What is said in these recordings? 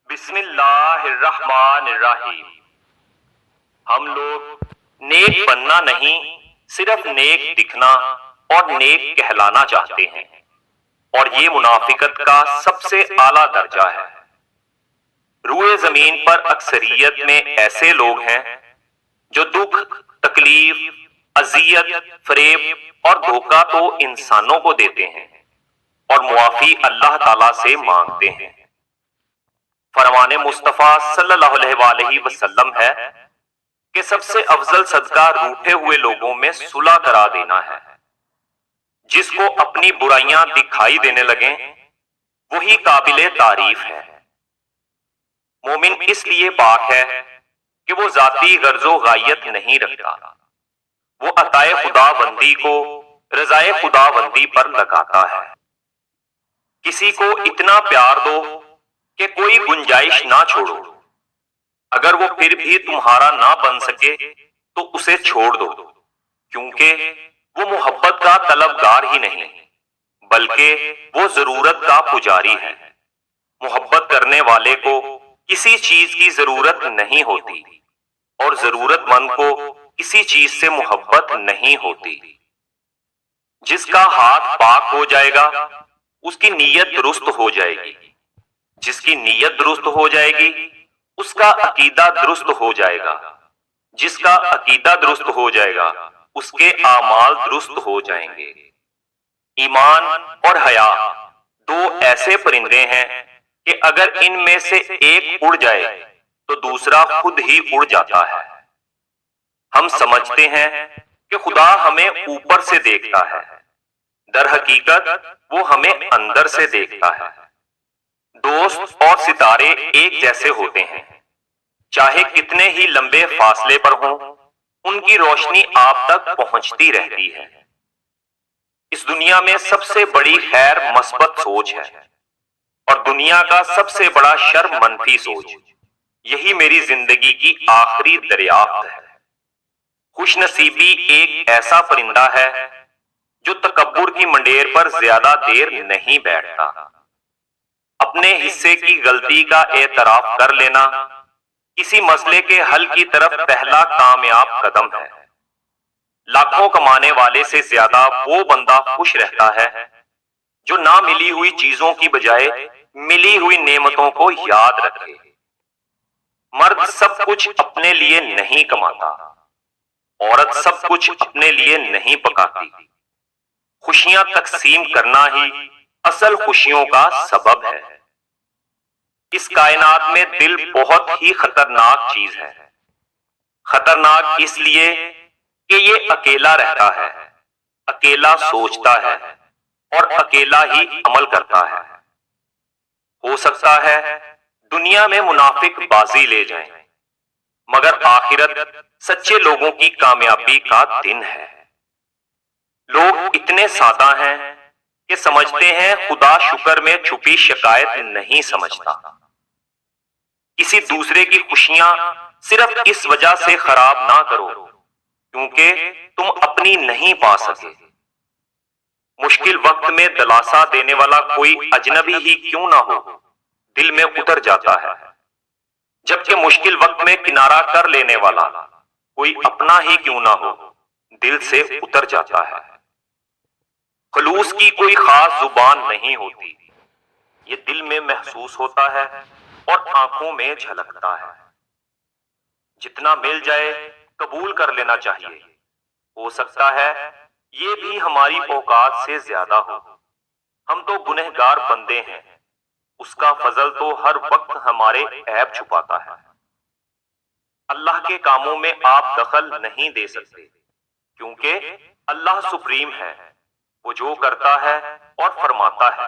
بسم اللہ الرحمن الرحیم۔ ہم لوگ نیک بننا نہیں، صرف نیک دکھنا اور نیک کہلانا چاہتے ہیں، اور یہ منافقت کا سب سے اعلیٰ درجہ ہے۔ روئے زمین پر اکثریت میں ایسے لوگ ہیں جو دکھ، تکلیف، اذیت، فریب اور دھوکہ تو انسانوں کو دیتے ہیں اور معافی اللہ تعالیٰ سے مانگتے ہیں۔ فرمان مصطفیٰ صلی اللہ علیہ وآلہ وسلم ہے کہ سب سے افضل صدقہ روٹھے ہوئے لوگوں میں صلح کرا دینا ہے۔ جس کو اپنی برائیاں دکھائی دینے لگیں وہی قابل تعریف ہے۔ مومن اس لیے پاک ہے کہ وہ ذاتی غرض و غایت نہیں رکھتا، وہ عطائے خدا بندی کو رضائے خدا بندی پر لگاتا ہے۔ کسی کو اتنا پیار دو کہ کوئی گنجائش نہ چھوڑو، اگر وہ پھر بھی تمہارا نہ بن سکے تو اسے چھوڑ دو، کیونکہ وہ محبت کا طلبگار ہی نہیں بلکہ وہ ضرورت کا پجاری ہے۔ محبت کرنے والے کو کسی چیز کی ضرورت نہیں ہوتی اور ضرورت مند کو کسی چیز سے محبت نہیں ہوتی۔ جس کا ہاتھ پاک ہو جائے گا اس کی نیت درست ہو جائے گی، جس کی نیت درست ہو جائے گی اس کا عقیدہ درست ہو جائے گا، جس کا عقیدہ درست ہو جائے گا اس کے اعمال درست ہو جائیں گے۔ ایمان اور حیا دو ایسے پرندے ہیں کہ اگر ان میں سے ایک اڑ جائے تو دوسرا خود ہی اڑ جاتا ہے۔ ہم سمجھتے ہیں کہ خدا ہمیں اوپر سے دیکھتا ہے، در حقیقت وہ ہمیں اندر سے دیکھتا ہے۔ دوست اور ستارے ایک جیسے ہوتے ہیں، چاہے کتنے ہی لمبے فاصلے پر ہوں ان کی روشنی آپ تک پہنچتی رہتی ہے۔ اس دنیا میں سب سے بڑی خیر مثبت سوچ ہے اور دنیا کا سب سے بڑا شر منفی سوچ۔ یہی میری زندگی کی آخری دریافت ہے۔ خوش نصیبی ایک ایسا پرندہ ہے جو تکبر کی منڈیر پر زیادہ دیر نہیں بیٹھتا۔ اپنے حصے کی غلطی کا اعتراف کر لینا کسی مسئلے کے حل کی طرف پہلا کامیاب قدم ہے۔ لاکھوں کمانے والے سے زیادہ وہ بندہ خوش رہتا ہے جو نہ ملی ہوئی چیزوں کی بجائے ملی ہوئی نعمتوں کو یاد رکھے۔ مرد سب کچھ اپنے لیے نہیں کماتا، عورت سب کچھ اپنے لیے نہیں پکاتی۔ خوشیاں تقسیم کرنا ہی اصل خوشیوں کا سبب ہے۔ اس کائنات میں دل بہت ہی خطرناک چیز ہے۔ خطرناک اس لیے کہ یہ اکیلا رہتا ہے، اکیلا سوچتا ہے اور اکیلا ہی عمل کرتا ہے۔ ہو سکتا ہے دنیا میں منافق بازی لے جائیں، مگر آخرت سچے لوگوں کی کامیابی کا دن ہے۔ لوگ اتنے سادہ ہیں کہ سمجھتے ہیں خدا شکر میں چھپی شکایت نہیں سمجھتا۔ کسی دوسرے کی خوشیاں صرف اس وجہ سے خراب نہ کرو کیونکہ تم اپنی نہیں پا سکے۔ مشکل وقت میں دلاسا دینے والا کوئی اجنبی ہی کیوں نہ ہو دل میں اتر جاتا ہے، جبکہ مشکل وقت میں کنارہ کر لینے والا کوئی اپنا ہی کیوں نہ ہو دل سے اتر جاتا ہے۔ خلوص کی کوئی خاص زبان نہیں ہوتی، یہ دل میں محسوس ہوتا ہے اور آنکھوں میں جھلکتا ہے۔ جتنا مل جائے قبول کر لینا چاہیے، ہو سکتا ہے یہ بھی ہماری اوقات سے زیادہ ہو۔ ہم تو گنہگار بندے ہیں، اس کا فضل تو ہر وقت ہمارے عیب چھپاتا ہے۔ اللہ کے کاموں میں آپ دخل نہیں دے سکتے کیونکہ اللہ سپریم ہے، وہ جو کرتا ہے اور فرماتا ہے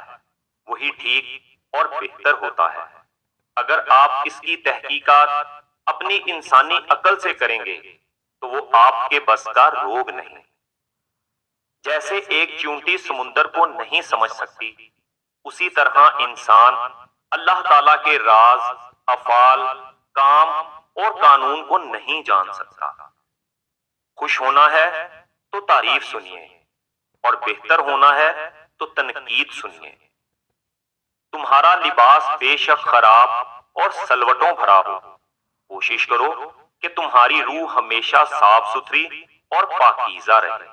وہی ٹھیک اور بہتر ہوتا ہے۔ اگر آپ اس کی تحقیقات اپنی انسانی عقل سے کریں گے تو وہ آپ کے بس کا روگ نہیں۔ جیسے ایک چیونٹی سمندر کو نہیں سمجھ سکتی، اسی طرح انسان اللہ تعالیٰ کے راز، افعال، کام اور قانون کو نہیں جان سکتا۔ خوش ہونا ہے تو تعریف سنیے اور بہتر ہونا ہے تو تنقید سنیے۔ تمہارا لباس بے شک خراب اور سلوٹوں بھرا ہو۔ کوشش کرو کہ تمہاری روح ہمیشہ صاف ستھری اور پاکیزہ رہے۔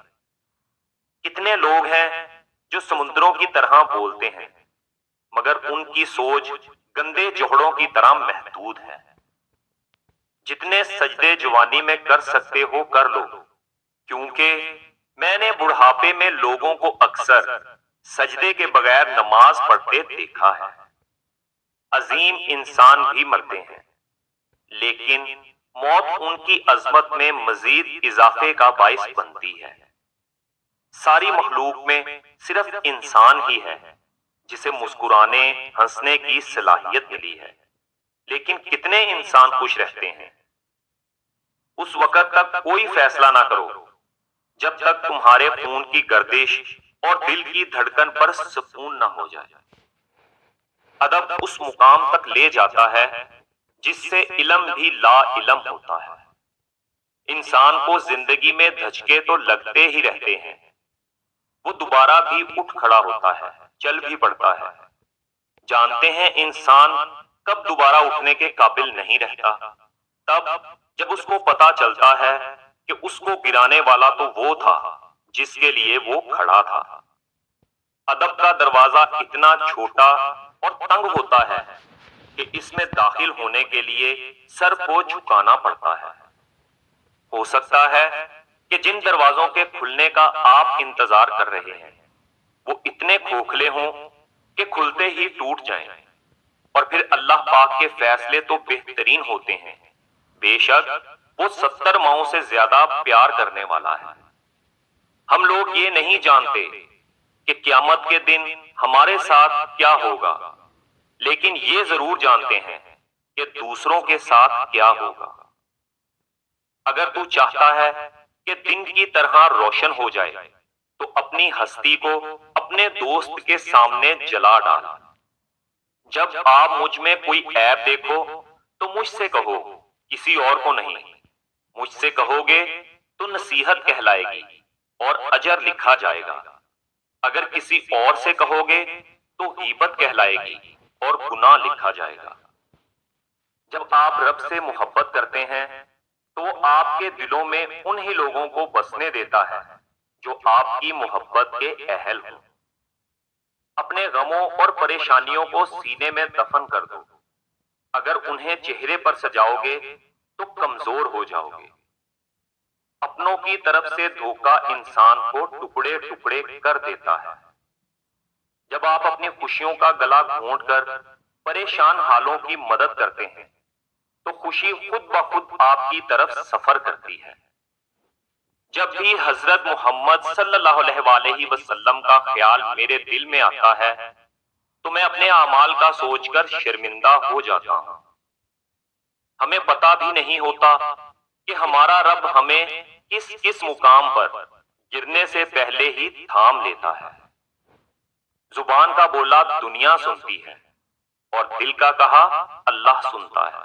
کتنے لوگ ہیں جو سمندروں کی طرح بولتے ہیں مگر ان کی سوچ گندے جوہڑوں کی طرح محدود ہے۔ جتنے سجدے جوانی میں کر سکتے ہو کر لو، کیونکہ میں نے بڑھاپے میں لوگوں کو اکثر سجدے کے بغیر نماز پڑھتے دیکھا ہے۔ عظیم انسان بھی مرتے ہیں، لیکن موت ان کی عظمت میں مزید اضافے کا باعث بنتی ہے۔ ساری مخلوق میں صرف انسان ہی ہے جسے مسکرانے ہنسنے کی صلاحیت ملی ہے، لیکن کتنے انسان خوش رہتے ہیں؟ اس وقت تک کوئی فیصلہ نہ کرو جب تک تمہارے خون کی گردش اور دل کی دھڑکن پر سکون نہ ہو جائے۔ ادب اس مقام تک لے جاتا ہے جس سے علم بھی لا علم ہوتا ہے۔ انسان کو زندگی میں دھچکے تو لگتے ہی رہتے ہیں، وہ دوبارہ بھی اٹھ کھڑا ہوتا ہے، چل بھی پڑتا ہے۔ جانتے ہیں انسان کب دوبارہ اٹھنے کے قابل نہیں رہتا؟ تب جب اس کو پتا چلتا ہے کہ اس کو گرانے والا تو وہ تھا جس کے لیے وہ کھڑا تھا۔ ادب کا دروازہ اتنا چھوٹا اور تنگ ہوتا ہے کہ اس میں داخل ہونے کے لیے سر کو جھکانا پڑتا ہے۔ ہو سکتا ہے کہ جن دروازوں کے کھلنے کا آپ انتظار کر رہے ہیں وہ اتنے کھوکھلے ہوں کہ کھلتے ہی ٹوٹ جائیں، اور پھر اللہ پاک کے فیصلے تو بہترین ہوتے ہیں۔ بے شک وہ 70 ماؤں سے زیادہ پیار کرنے والا ہے۔ ہم لوگ یہ نہیں جانتے کہ قیامت کے دن ہمارے ساتھ کیا ہوگا، لیکن یہ ضرور جانتے ہیں کہ دوسروں کے ساتھ کیا ہوگا۔ اگر تو چاہتا ہے کہ دن کی طرح روشن ہو جائے تو اپنی ہستی کو اپنے دوست کے سامنے جلا ڈال۔ جب آپ مجھ میں کوئی عیب دیکھو تو مجھ سے کہو، کسی اور کو نہیں۔ مجھ سے کہو گے تو نصیحت کہلائے گی اور اجر لکھا جائے گا۔ اگر کسی اور سے کہو گے تو غیبت کہلائے گی اور گناہ لکھا جائے گا۔ جب آپ رب سے محبت کرتے ہیں تو وہ آپ کے دلوں میں انہی لوگوں کو بسنے دیتا ہے جو آپ کی محبت کے اہل ہوں۔ اپنے غموں اور پریشانیوں کو سینے میں دفن کر دو۔ اگر انہیں چہرے پر سجاؤ گے تو کمزور ہو جاؤ گے۔ اپنوں کی طرف سے دھوکہ انسان کو ٹکڑے ٹکڑے کر دیتا ہے۔ جب آپ اپنی خوشیوں کا گلا گھونٹ کر پریشان حالوں کی مدد کرتے ہیں تو خوشی خود بخود آپ کی طرف سفر کرتی ہے۔ جب بھی حضرت محمد صلی اللہ علیہ وآلہ وسلم کا خیال میرے دل میں آتا ہے تو میں اپنے اعمال کا سوچ کر شرمندہ ہو جاتا ہوں۔ ہمیں پتہ بھی نہیں ہوتا کہ ہمارا رب ہمیں کس کس مقام پر گرنے سے پہلے ہی تھام لیتا ہے۔ زبان کا بولا دنیا سنتی ہے اور دل کا کہا اللہ سنتا ہے۔